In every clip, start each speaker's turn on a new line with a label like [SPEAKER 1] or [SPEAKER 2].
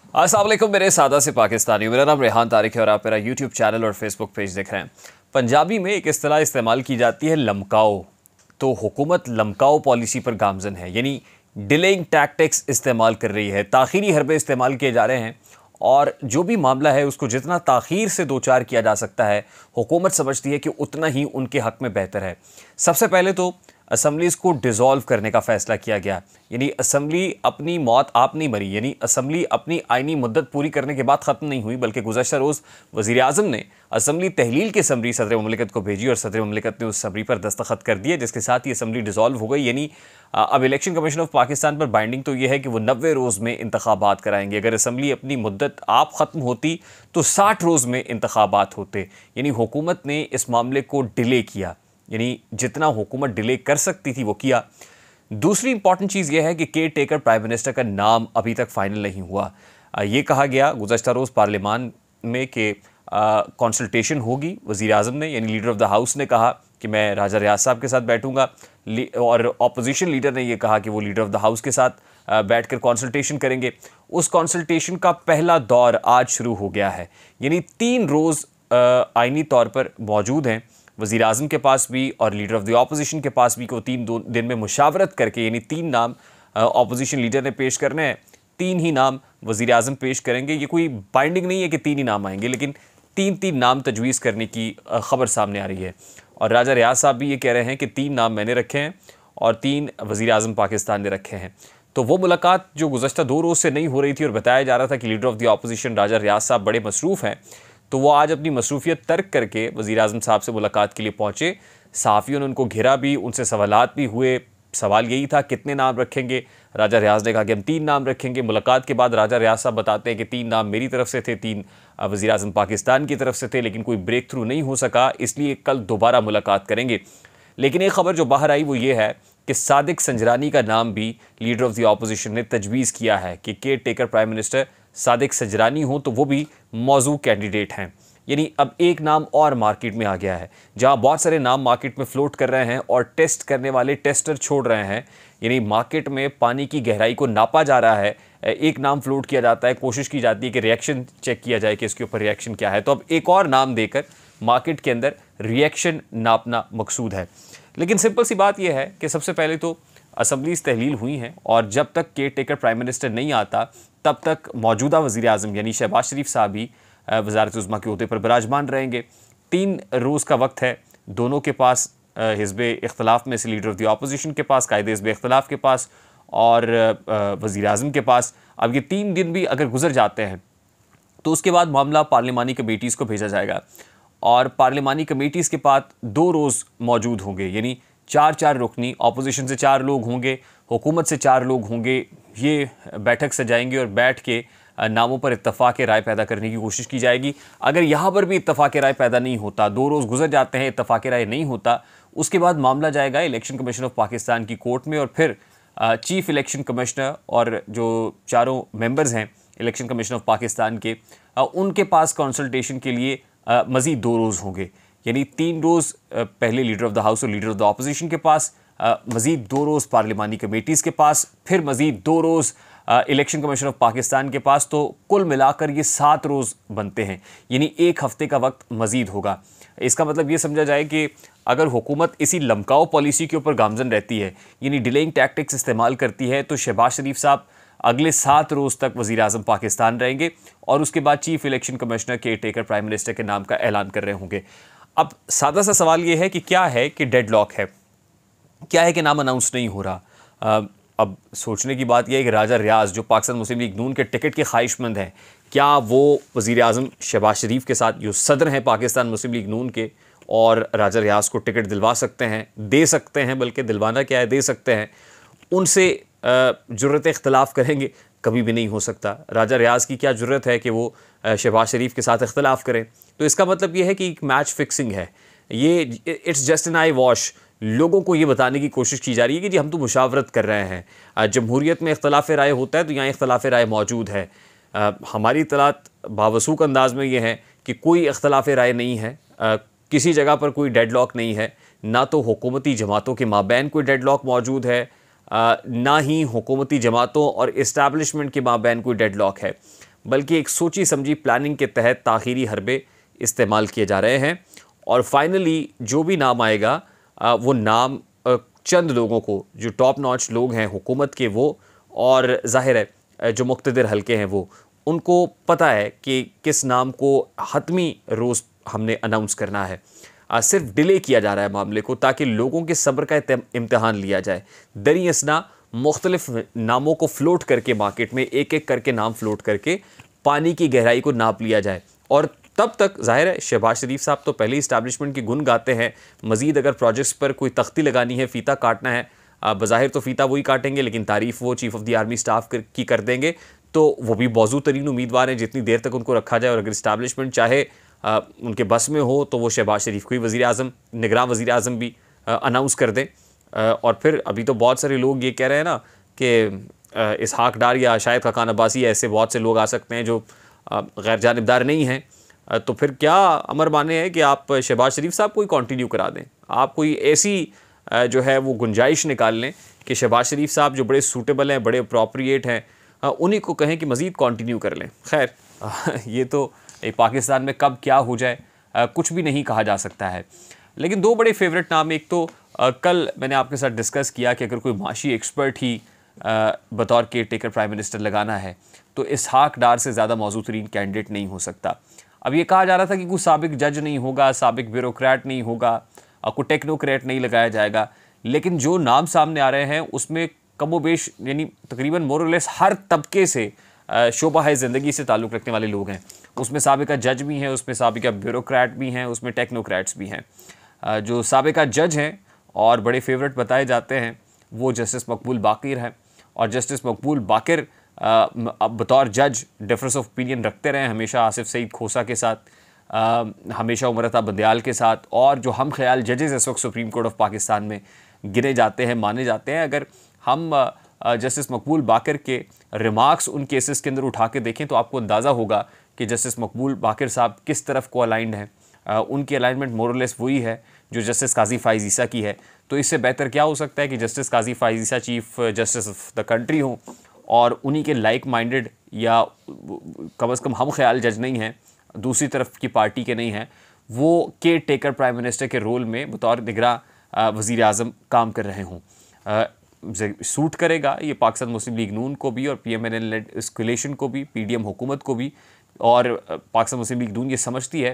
[SPEAKER 1] अस्सलाम वालेकुम मेरे सादा से पाकिस्तानी। मेरा नाम रेहान तारिक है और आप मेरा यूट्यूब चैनल और फेसबुक पेज देख रहे हैं। पंजाबी में एक इस्तिलाह इस्तेमाल की जाती है लमकाओ। तो हुकूमत लमकाओ पॉलिसी पर गामजन है, यानी डिलेइंग टैक्टिक्स इस्तेमाल कर रही है, ताखीरी हरबे इस्तेमाल किए जा रहे हैं और जो भी मामला है उसको जितना ताखीर से दो चार किया जा सकता है हुकूमत समझती है कि उतना ही उनके हक़ में बेहतर है। सबसे पहले तो असम्बलीज़ को डिज़ोल्व करने का फ़ैसला किया गया, यानी असम्बली अपनी मौत आप नहीं मरी, यानी असम्बली अपनी आइनी मुद्दत पूरी करने के बाद ख़त्म नहीं हुई, बल्कि गुज़श्ता रोज़ वज़ीर आज़म ने असम्बली तहलील की समरी सदर ममलिकत को भेजी और सदर ममलिकत ने उस समरी पर दस्तखत कर दिए, जिसके साथ ही असम्बली डिज़ोल्व हो गई। यानी अब इलेक्शन कमीशन ऑफ पाकिस्तान पर बाइंडिंग तो ये है कि वो 90 रोज़ में इंतखाबात कराएंगे। अगर असम्बली अपनी मुद्दत आप ख़त्म होती तो 60 रोज़ में इंतखाबात होते, यानी हुकूमत ने इस मामले को डिले किया, यानी जितना हुकूमत डिले कर सकती थी वो किया। दूसरी इंपॉर्टेंट चीज़ यह है कि केयर टेकर प्राइम मिनिस्टर का नाम अभी तक फाइनल नहीं हुआ। ये कहा गया गुज़श्ता रोज़ पार्लियामान में कि कंसल्टेशन होगी। वज़ीर आज़म ने यानी लीडर ऑफ द हाउस ने कहा कि मैं राजा रियाज साहब के साथ बैठूंगा और अपोजिशन लीडर ने यह कहा कि वो लीडर ऑफ द हाउस के साथ बैठकर कंसल्टेशन करेंगे। उस कंसल्टेशन का पहला दौर आज शुरू हो गया है, यानी 3 रोज़ आइनी तौर पर मौजूद हैं वज़ीर आज़म के पास भी और लीडर ऑफ द अपोजिशन के पास भी, को 3 दिन में मुशावरत करके, यानी 3 नाम अपोजिशन लीडर ने पेश करने हैं, 3 ही नाम वज़ीर आज़म पेश करेंगे। ये कोई बाइंडिंग नहीं है कि 3 ही नाम आएंगे, लेकिन 3 नाम तजवीज़ करने की ख़बर सामने आ रही है। और राजा रियाज साहब भी ये कह रहे हैं कि 3 नाम मैंने रखे हैं और 3 वज़ीर आज़म पाकिस्तान ने रखे हैं। तो वो मुलाकात जो गुज़श्ता 2 रोज़ से नहीं हो रही थी और बताया जा रहा था कि लीडर ऑफ द अपोजिशन राजा रियाज साहब बड़े मसरूफ़ हैं, तो वो आज अपनी मसरूफियत तर्क करके वज़ीर आज़म साहब से मुलाकात के लिए पहुँचे। सहाफ़ियों ने उनको घेरा भी, उनसे सवालात भी हुए। सवाल यही था कितने नाम रखेंगे। राजा रियाज ने कहा कि हम 3 नाम रखेंगे। मुलाकात के बाद राजा रियाज साहब बताते हैं कि 3 नाम मेरी तरफ से थे, 3 वज़ीर आज़म पाकिस्तान की तरफ से थे, लेकिन कोई ब्रेक थ्रू नहीं हो सका, इसलिए कल दोबारा मुलाकात करेंगे। लेकिन एक ख़बर जो बाहर आई वो ये है कि सादिक संजरानी का नाम भी लीडर ऑफ द अपोजिशन ने तजवीज़ किया है कि care taker prime minister Sadiq Sanjrani हो तो वो भी मौजू कैंडिडेट हैं। यानी अब एक नाम और मार्केट में आ गया है, जहां बहुत सारे नाम मार्केट में फ्लोट कर रहे हैं और टेस्ट करने वाले टेस्टर छोड़ रहे हैं, यानी मार्केट में पानी की गहराई को नापा जा रहा है। एक नाम फ्लोट किया जाता है, कोशिश की जाती है कि रिएक्शन चेक किया जाए कि इसके ऊपर रिएक्शन क्या है, तो अब एक और नाम देकर मार्केट के अंदर रिएक्शन नापना मकसूद है। लेकिन सिंपल सी बात यह है कि सबसे पहले तो असम्बलीज़ तहलील हुई हैं और जब तक केयर टेकर प्राइम मिनिस्टर नहीं आता तब तक मौजूदा वज़ीर आज़म यानी शहबाज शरीफ साहब ही वज़ारत उज़्मा के ओहदे पर विराजमान रहेंगे। 3 रोज़ का वक्त है दोनों के पास, हिज़्ब इख्तलाफ में से लीडर ऑफ द अपोजिशन के पास, कायदे हिज़्ब इख्तलाफ के पास और वज़ीर आज़म के पास। अब ये 3 दिन भी अगर गुजर जाते हैं तो उसके बाद मामला पार्लिमानी कमेटीज़ को भेजा जाएगा और पार्लिमानी कमेटीज़ के पास 2 रोज़ मौजूद होंगे, यानी 4-4 रुकनी, अपोजिशन से 4 लोग होंगे, हुकूमत से 4 लोग होंगे। ये बैठक सजाएंगे और बैठ के नामों पर इत्तफ़ाक़ राय पैदा करने की कोशिश की जाएगी। अगर यहाँ पर भी इत्तफ़ाक़ राय पैदा नहीं होता, 2 रोज़ गुजर जाते हैं, इत्तफ़ाक़ राय नहीं होता, उसके बाद मामला जाएगा इलेक्शन कमीशन ऑफ पाकिस्तान की कोर्ट में और फिर चीफ़ इलेक्शन कमिश्नर और जो चारों मेंबर्स हैं इलेक्शन कमीशन ऑफ पाकिस्तान के, उनके पास कंसल्टेशन के लिए मज़ीद 2 रोज़ होंगे। यानी 3 रोज़ पहले लीडर ऑफ द हाउस और लीडर ऑफ द अपोजिशन के पास, मज़ीद 2 रोज़ पार्लिमानी कमेटीज़ के पास, फिर मज़ीद 2 रोज़ इलेक्शन कमीशन ऑफ पाकिस्तान के पास, तो कुल मिलाकर ये 7 रोज़ बनते हैं, यानी 1 हफ़्ते का वक्त मज़ीद होगा। इसका मतलब ये समझा जाए कि अगर हुकूमत इसी लमकाओ पॉलिसी के ऊपर गामजन रहती है, यानी डिलेइंग टैक्टिक्स इस्तेमाल करती है, तो शहबाज शरीफ साहब अगले 7 रोज़ तक वज़ीर आज़म पाकिस्तान रहेंगे और उसके बाद chief election commissioner care taker prime minister के नाम का ऐलान कर रहे होंगे। अब सादा सा सवाल ये है कि क्या है कि डेडलॉक है, क्या है कि नाम अनाउंस नहीं हो रहा। अब सोचने की बात यह है कि राजा रियाज जो पाकिस्तान मुस्लिम लीग नून के टिकट के ख्वाहिशमंद हैं, क्या वो वज़ीर आज़म शहबाज शरीफ के साथ जो सदर हैं पाकिस्तान मुस्लिम लीग नून के और राजा रियाज को टिकट दिलवा सकते हैं, दे सकते हैं, बल्कि दिलवाना क्या है, दे सकते हैं, उनसे जुर्रत इख्तलाफ करेंगे? कभी भी नहीं हो सकता। राजा रियाज की क्या जुर्रत है कि वो शहबाज शरीफ के साथ इख्तलाफ करें? तो इसका मतलब ये है कि एक मैच फिक्सिंग है, ये it's just an I wash. लोगों को ये बताने की कोशिश की जा रही है कि जी हम तो मुशावरत कर रहे हैं, जमहूरियत में इख्तलाफ राय होता है तो यहाँ इख्तलाफ राय मौजूद है। हमारी इतलात बावसूख अंदाज में ये है कि कोई इख्तलाफ राय नहीं है, किसी जगह पर कोई डेडलॉक नहीं है, ना तो हुकूमती जमातों के माबैन कोई डेडलॉक मौजूद है, ना ही हुकूमती जमातों और इस्टेब्लिशमेंट के माबैन कोई डेडलॉक है। बल्कि एक सोची समझी प्लानिंग के तहत ताख़ीरी हरबे इस्तेमाल किए जा रहे हैं। और फाइनली जो भी नाम आएगा वो नाम चंद लोगों को, जो टॉप नॉच लोग हैं हुकूमत के वो, और ज़ाहिर है जो मुक़्तदिर हल्के हैं वो, उनको पता है कि किस नाम को हतमी रोज़ हमने अनाउंस करना है। सिर्फ डिले किया जा रहा है मामले को ताकि लोगों के सब्र का इम्तिहान लिया जाए। दरियासना मुख्तलिफ नामों को फ्लोट करके मार्केट में एक एक करके नाम फ्लोट करके पानी की गहराई को नाप लिया जाए। और तब तक ज़ाहिर है शहबाज शरीफ साहब तो पहले इस्टेब्लिशमेंट के गुण गाते हैं। मज़ीद अगर प्रोजेक्ट्स पर कोई तख्ती लगानी है, फ़ीता काटना है, बज़ाहिर तो फ़ीता वही काटेंगे लेकिन तारीफ़ वो chief of the army staff की कर देंगे, तो वो भी मौजूद तरीन उम्मीदवार हैं जितनी देर तक उनको रखा जाए। और अगर इस्टेब्लिशमेंट चाहे उनके बस में हो तो वो शहबाज शरीफ को ही वज़ीर आज़म, निगरान वज़ीर आज़म भी अनाउंस कर दें। और फिर अभी तो बहुत सारे लोग ये कह रहे हैं ना कि इसहाक डार या शायद खाकान अब्बासी, ऐसे बहुत से लोग आ सकते हैं जो गैर जानिबदार नहीं हैं। तो फिर क्या अमर माने है कि आप शहबाज शरीफ साहब को ही कंटिन्यू करा दें। आप कोई ऐसी जो है वो गुंजाइश निकाल लें कि शहबाज शरीफ साहब जो बड़े सूटेबल हैं, बड़े अप्रोप्रिएट हैं, उन्हीं को कहें कि मज़ीद कंटिन्यू कर लें। खैर ये तो पाकिस्तान में कब क्या हो जाए कुछ भी नहीं कहा जा सकता है। लेकिन दो बड़े फेवरेट नाम, एक तो कल मैंने आपके साथ डिस्कस किया कि अगर कोई माशी एक्सपर्ट ही बतौर केयर टेकर प्राइम मिनिस्टर लगाना है तो इसहाक डार से ज़्यादा मौजूद तरीन कैंडिडेट नहीं हो सकता। अब ये कहा जा रहा था कि कोई साबिक जज नहीं होगा, साबिक ब्यूरोक्रेट नहीं होगा, कोई टेक्नोक्रेट नहीं लगाया जाएगा, लेकिन जो नाम सामने आ रहे हैं उसमें कमोबेश यानी तकरीबन मोरलेस हर तबके से शोबा है ज़िंदगी से ताल्लुक़ रखने वाले लोग हैं। उसमें साबिका जज भी हैं, उसमें साबिका ब्यूरोक्रेट भी हैं, उसमें टेक्नोक्रेट्स भी हैं। जो साबिका जज हैं और बड़े फेवरेट बताए जाते हैं वो जस्टिस मकबूल बाक़िर हैं। और जस्टिस मकबूल बाक़िर अब बतौर जज डिफरेंस ऑफ ओपिनियन रखते रहे हमेशा आसिफ सईद खोसा के साथ, हमेशा उमर अता बंदयाल के साथ, और जो हम ख्याल जजेस इस वक्त सुप्रीम कोर्ट ऑफ पाकिस्तान में गिने जाते हैं, माने जाते हैं। अगर हम जस्टिस मकबूल बाक़िर के रिमार्क्स उन केसेस के अंदर उठा के देखें तो आपको अंदाज़ा होगा कि जस्टिस मकबूल बाक़िर साहब किस तरफ को अलाइंड हैं। उनकी अलाइनमेंट मोरलेस वही है जो जस्टिस काजी फ़ाइज़ ईसा की है। तो इससे बेहतर क्या हो सकता है कि justice Qazi Faez Isa chief justice of the country हों और उन्हीं के लाइक माइंडेड, या कम अज़ कम हम ख्याल जज नहीं हैं, दूसरी तरफ की पार्टी के नहीं हैं, वो केयर टेकर प्राइम मिनिस्टर के रोल में बतौर निगरान वज़ीर आज़म काम कर रहे हों। सूट करेगा ये पाकिस्तान मुस्लिम लीग नून को भी और PMNL लेड एस्केलेशन को भी, PDM हुकूमत को भी। और पाकिस्तान मुस्लिम लीग नून ये समझती है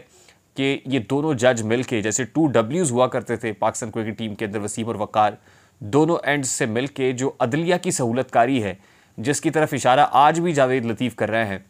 [SPEAKER 1] कि ये दोनों जज मिल के, जैसे 2 Ws हुआ करते थे पाकिस्तान क्रिकेट टीम के अंदर, वसीम और वक़ार, दोनों एंड्स से मिल के जो अदलिया की सहूलतकारी है जिसकी तरफ इशारा आज भी जावेद लतीफ़ कर रहे हैं,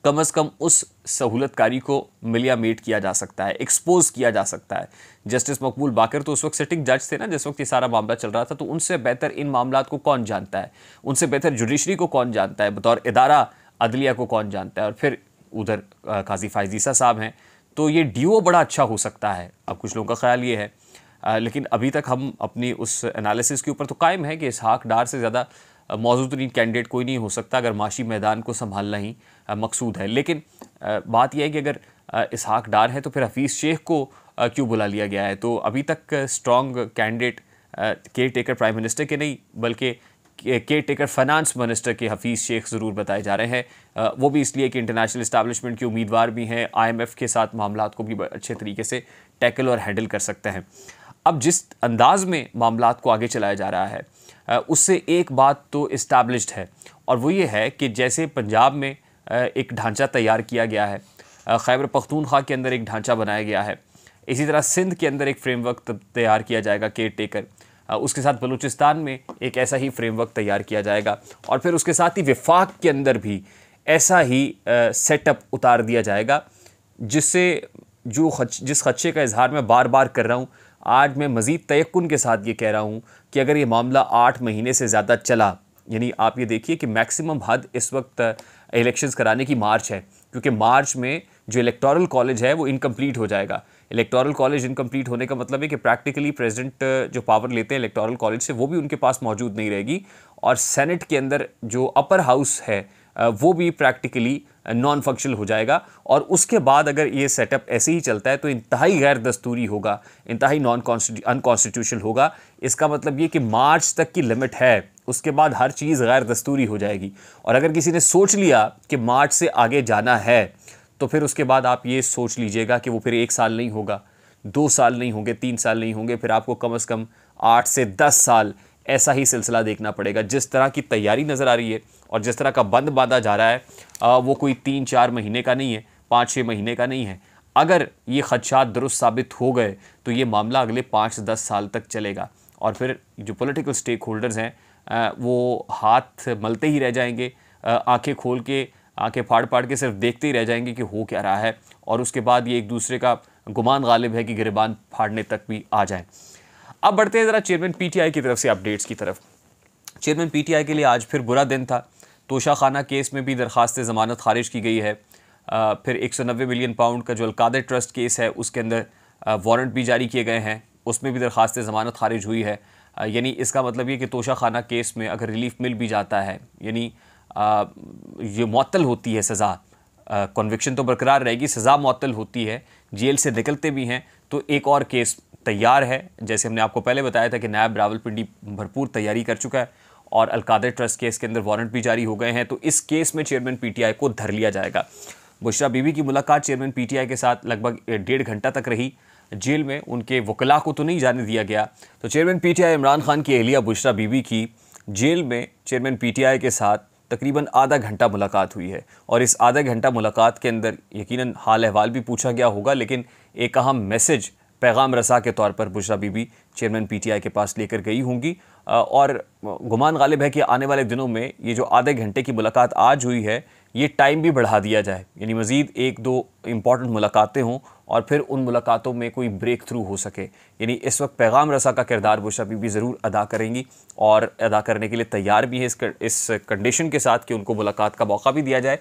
[SPEAKER 1] कम अज़ कम उस सहूलतकारी को मिलिया मीट किया जा सकता है, एक्सपोज किया जा सकता है। जस्टिस मकबूल बाक़िर तो उस वक्त सिटिंग जज थे ना जिस वक्त ये सारा मामला चल रहा था, तो उनसे बेहतर इन मामलात को कौन जानता है, उनसे बेहतर जुडिशरी को कौन जानता है, बतौर इदारा अदलिया को कौन जानता है। और फिर उधर काजी फ़ाइज़ ईसा साहब हैं, तो ये डीओ बड़ा अच्छा हो सकता है। अब कुछ लोगों का ख्याल ये है, लेकिन अभी तक हम अपनी उस एनालिसिस के ऊपर तो कायम है कि इसहाक डार से ज़्यादा मौजूद कैंडिडेट कोई नहीं हो सकता अगर माशी मैदान को संभालना ही मकसूद है। लेकिन बात यह है कि अगर इसहाक डार है तो फिर हफीज़ शेख को क्यों बुला लिया गया है। तो अभी तक strong candidate care taker prime minister के नहीं बल्कि केयर टेकर फाइनेंस मिनिस्टर के हफीज़ शेख ज़रूर बताए जा रहे हैं। वो भी इसलिए कि इंटरनेशनल इस्टेब्लिशमेंट के उम्मीदवार भी हैं, IMF के साथ मामलात को भी अच्छे तरीके से टैकल और हैंडल कर सकते हैं। अब जिस अंदाज में मामलात को आगे चलाया जा रहा है उससे एक बात तो इस्टेब्लिश्ड है, और वो ये है कि जैसे पंजाब में एक ढांचा तैयार किया गया है, खैबर पख्तूनख्वा के अंदर एक ढांचा बनाया गया है, इसी तरह सिंध के अंदर एक फ्रेमवर्क तैयार किया जाएगा केयर टेकर, उसके साथ बलूचिस्तान में एक ऐसा ही फ्रेमवर्क तैयार किया जाएगा, और फिर उसके साथ ही वफाक के अंदर भी ऐसा ही सेटअप उतार दिया जाएगा, जिससे जिस खदशे का इजहार मैं बार बार कर रहा हूँ, आज मैं मज़ीद तयक्कुन के साथ ये कह रहा हूँ कि अगर ये मामला 8 महीने से ज़्यादा चला, यानी आप ये देखिए कि मैक्सिमम हद इस वक्त इलेक्शंस कराने की मार्च है, क्योंकि मार्च में जो इलेक्टोरल कॉलेज है वो इनकम्प्लीट हो जाएगा। इलेक्टोरल कॉलेज इनकम्प्लीट होने का मतलब है कि प्रैक्टिकली प्रेसिडेंट जो पावर लेते हैं इलेक्टोरल कॉलेज से वो भी उनके पास मौजूद नहीं रहेगी, और सेनेट के अंदर जो अपर हाउस है वो भी प्रैक्टिकली नॉन फंक्शनल हो जाएगा। और उसके बाद अगर ये सेटअप ऐसे ही चलता है तो इंतहाई गैर दस्तूरी होगा, इंतहाई अनकॉन्स्टिट्यूशनल होगा। इसका मतलब ये कि मार्च तक की लिमिट है, उसके बाद हर चीज़ गैर दस्तूरी हो जाएगी। और अगर किसी ने सोच लिया कि मार्च से आगे जाना है तो फिर उसके बाद आप ये सोच लीजिएगा कि वो फिर 1 साल नहीं होगा, 2 साल नहीं होंगे, 3 साल नहीं होंगे, फिर आपको कम से कम 8 से 10 साल ऐसा ही सिलसिला देखना पड़ेगा। जिस तरह की तैयारी नज़र आ रही है और जिस तरह का बंद बांधा जा रहा है वो कोई 3-4 महीने का नहीं है, 5-6 महीने का नहीं है। अगर ये खदशात दुरुस्त साबित हो गए तो ये मामला अगले 5 से 10 साल तक चलेगा और फिर जो पॉलिटिकल स्टेक होल्डर्स हैं वो हाथ मलते ही रह जाएंगे, आंखें खोल के, आंखें फाड़ फाड़ के सिर्फ देखते ही रह जाएंगे कि हो क्या रहा है। और उसके बाद ये एक दूसरे का गुमान गालिब है कि गिरबान फाड़ने तक भी आ जाएं। अब बढ़ते हैं ज़रा चेयरमैन पीटीआई की तरफ से अपडेट्स की तरफ। चेयरमैन पीटीआई के लिए आज फिर बुरा दिन था। तोशा खाना केस में भी दरख्वास्त ज़मानत खारिज की गई है। फिर 190 मिलियन पाउंड का जो अलकादर ट्रस्ट केस है उसके अंदर वारंट भी जारी किए गए हैं, उसमें भी दरख्वास्त ज़मानत खारिज हुई है। यानी इसका मतलब ये कि तोशा खाना केस में अगर रिलीफ मिल भी जाता है, यानी ये मुअत्तल होती है सज़ा, कन्विक्शन तो बरकरार रहेगी, सज़ा मुअत्तल होती है, जेल से निकलते भी हैं, तो एक और केस तैयार है। जैसे हमने आपको पहले बताया था कि नायब रावलपिंडी भरपूर तैयारी कर चुका है और अलकादर ट्रस्ट केस के अंदर वारंट भी जारी हो गए हैं, तो इस केस में चेयरमैन पीटीआई को धर लिया जाएगा। बुशरा बीबी की मुलाकात चेयरमैन पीटीआई के साथ लगभग 1.5 घंटा तक रही। जेल में उनके वकला को तो नहीं जाने दिया गया। तो चेयरमैन पीटीआई इमरान खान की अहलिया बुशरा बीबी की जेल में चेयरमैन पीटीआई के साथ तकरीबन आधा घंटा मुलाकात हुई है और इस आधा घंटा मुलाकात के अंदर यकीनन हाल अहवाल भी पूछा गया होगा, लेकिन एक अहम मैसेज पैगाम रसा के तौर पर बुशरा बीबी चेयरमैन पीटीआई के पास लेकर गई होंगी। और गुमान गालिब है कि आने वाले दिनों में ये जो आधे घंटे की मुलाकात आज हुई है ये टाइम भी बढ़ा दिया जाए, यानी मज़ीद 1-2 इम्पॉर्टेंट मुलाकातें हों और फिर उन मुलाकातों में कोई ब्रेक थ्रू हो सके। यानी इस वक्त पैगाम रसा का किरदार बुशरा बीबी ज़रूर अदा करेंगी और अदा करने के लिए तैयार भी है इस कंडीशन के साथ कि उनको मुलाकात का मौका भी दिया जाए।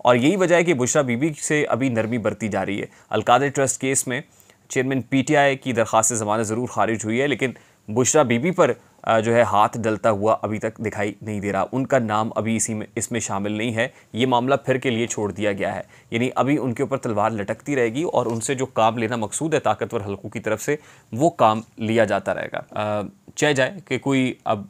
[SPEAKER 1] और यही वजह है कि बुशरा बीबी से अभी नरमी बरती जा रही है। अलकादर ट्रस्ट केस में चेयरमैन पीटीआई की दरख्वास्त ज़मानत ज़रूर खारिज हुई है, लेकिन बुशरा बीबी पर जो है हाथ डलता हुआ अभी तक दिखाई नहीं दे रहा। उनका नाम अभी इसमें शामिल नहीं है। ये मामला फिर के लिए छोड़ दिया गया है, यानी अभी उनके ऊपर तलवार लटकती रहेगी और उनसे जो काम लेना मकसूद है ताकतवर हलकों की तरफ से, वो काम लिया जाता रहेगा। चाहे जाए कि कोई अब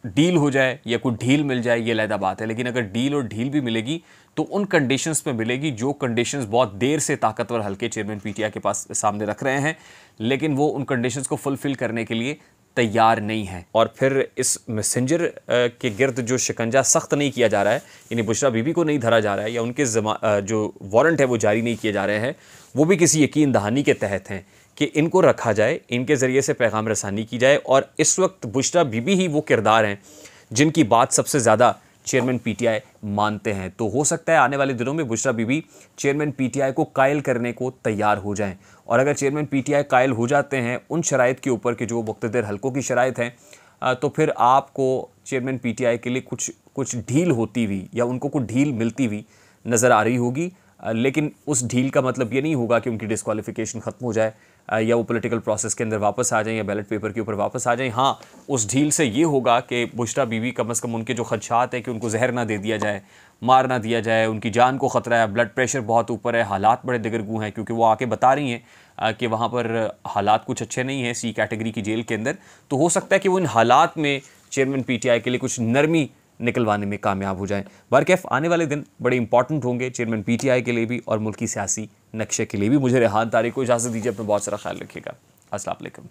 [SPEAKER 1] डील हो जाए या कोई ढील मिल जाए, ये अलग बात है, लेकिन अगर डील और ढील भी मिलेगी तो उन कंडीशंस में मिलेगी जो कंडीशंस बहुत देर से ताकतवर हल्के चेयरमैन पीटीआई के पास सामने रख रहे हैं, लेकिन वो उन कंडीशंस को फुलफिल करने के लिए तैयार नहीं है। और फिर इस मैसेंजर के गिर्द जो शिकंजा सख्त नहीं किया जा रहा है, यानी बुशरा बीबी को नहीं धरा जा रहा है या उनके जो वारंट है वो जारी नहीं किए जा रहे हैं, वो भी किसी यकीन दहानी के तहत हैं कि इनको रखा जाए, इनके ज़रिए से पैगाम रसानी की जाए। और इस वक्त बुशरा बीबी ही वो किरदार हैं जिनकी बात सबसे ज़्यादा चेयरमैन पीटीआई मानते हैं। तो हो सकता है आने वाले दिनों में बुशरा बीबी चेयरमैन पीटीआई को कायल करने को तैयार हो जाएं। और अगर चेयरमैन पीटीआई कायल हो जाते हैं उन शराइत के ऊपर कि जो मुक़्तदर हलकों की शराइत हैं, तो फिर आपको चेयरमैन पीटीआई के लिए कुछ ढील होती हुई या उनको कुछ ढील मिलती हुई नज़र आ रही होगी। लेकिन उस ढील का मतलब ये नहीं होगा कि उनकी डिस्क्वालिफिकेशन ख़त्म हो जाए या वो पॉलिटिकल प्रोसेस के अंदर वापस आ जाएं या बैलेट पेपर के ऊपर वापस आ जाएं। हाँ, उस ढील से ये होगा कि बुशरा बीबी कम से कम उनके जो खदशात है कि उनको जहर ना दे दिया जाए, मार ना दिया जाए, उनकी जान को ख़तरा है, ब्लड प्रेशर बहुत ऊपर है, हालात बड़े दिगरगू हैं, क्योंकि वो आके बता रही हैं कि वहाँ पर हालात कुछ अच्छे नहीं हैं C कैटेगरी की जेल के अंदर। तो हो सकता है कि वो इन हालात में चेयरमैन पीटीआई के लिए कुछ नरमी निकलवाने में कामयाब हो जाएं। बहरकैफ आने वाले दिन बड़े इंपॉर्टेंट होंगे चेयरमैन पीटीआई के लिए भी और मुल्की सियासी नक्शे के लिए भी। मुझे रेहान तारिक को इजाज़त दीजिए, अपना बहुत सारा ख्याल रखिएगा। अस्सलाम वालेकुम।